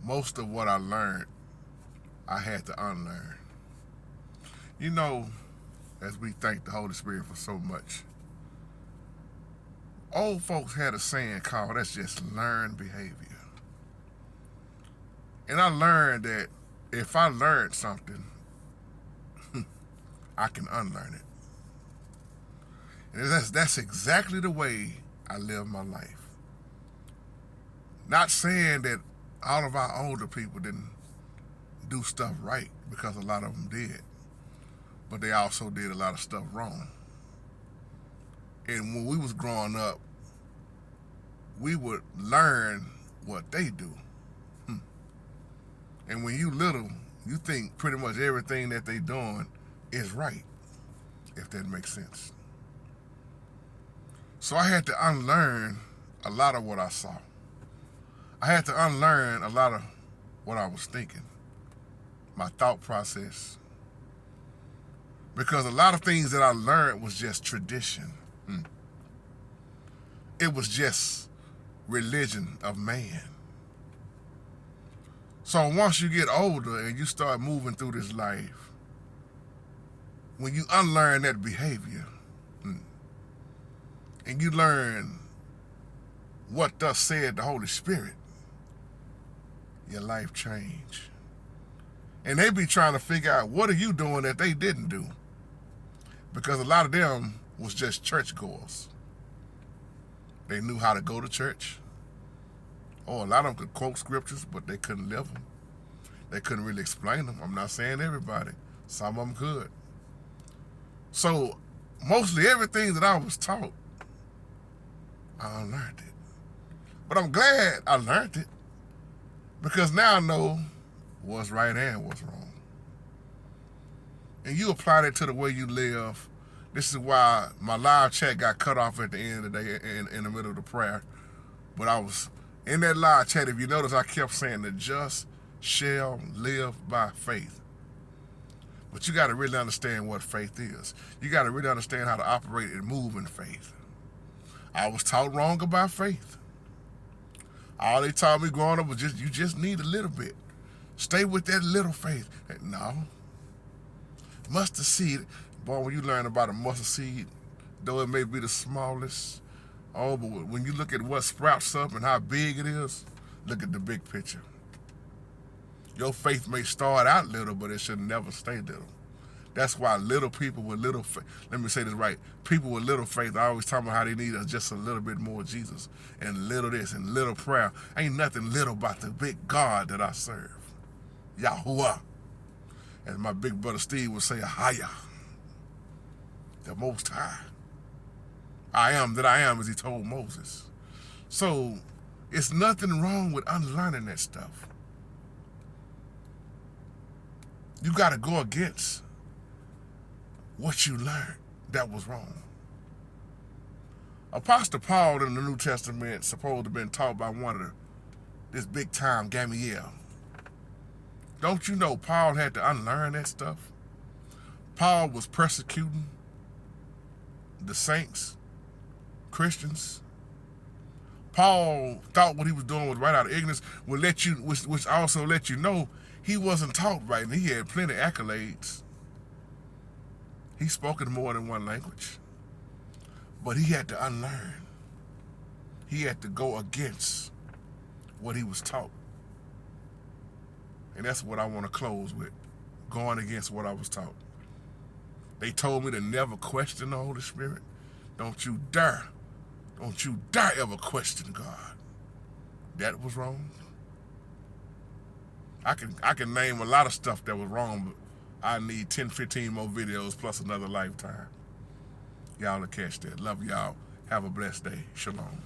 most of what I learned, I had to unlearn. You know, as we thank the Holy Spirit for so much, old folks had a saying called, that's just learned behavior. And I learned that if I learned something, I can unlearn it. And that's exactly the way I live my life. Not saying that all of our older people didn't do stuff right, because a lot of them did. But they also did a lot of stuff wrong. And when we was growing up, we would learn what they do. And when you little, you think pretty much everything that they doing is right, if that makes sense. So I had to unlearn a lot of what I saw. I had to unlearn a lot of what I was thinking, my thought process. Because a lot of things that I learned was just tradition. It was just religion of man. So once you get older and you start moving through this life, when you unlearn that behavior, and you learn what thus said the Holy Spirit, your life change. And they be trying to figure out, what are you doing that they didn't do? Because a lot of them was just churchgoers. They knew how to go to church. Or a lot of them could quote scriptures, but they couldn't live them. They couldn't really explain them. I'm not saying everybody. Some of them could. So mostly everything that I was taught, I unlearned it. But I'm glad I learned it, because now I know what's right and what's wrong. And you apply that to the way you live. This is why my live chat got cut off at the end of the day in the middle of the prayer. But I was in that live chat, if you notice, I kept saying the just shall live by faith. But you got to really understand what faith is. You got to really understand how to operate and move in faith. I was taught wrong about faith. All they taught me growing up was you just need a little bit. Stay with that little faith. No. Mustard seed. Boy, when you learn about a mustard seed, though it may be the smallest, but when you look at what sprouts up and how big it is, look at the big picture. Your faith may start out little, but it should never stay little. That's why little people with little faith, let me say this right, people with little faith are always talking about how they need just a little bit more Jesus, and little this and little prayer. Ain't nothing little about the big God that I serve. Yahuwah. As my big brother Steve would say, Ahaya, the Most High. I am that I am, as he told Moses. So it's nothing wrong with unlearning that stuff. You got to go against what you learned that was wrong. Apostle Paul in the New Testament supposed to have been taught by this big time Gamaliel. Don't you know Paul had to unlearn that stuff? Paul was persecuting the saints, Christians. Paul thought what he was doing was right out of ignorance, which also let you know he wasn't taught right, and he had plenty of accolades. He spoke in more than one language. But he had to unlearn. He had to go against what he was taught. And that's what I want to close with, going against what I was taught. They told me to never question the Holy Spirit. Don't you dare ever question God. That was wrong. I can name a lot of stuff that was wrong, but I need 10, 15 more videos plus another lifetime. Y'all will catch that. Love y'all. Have a blessed day. Shalom.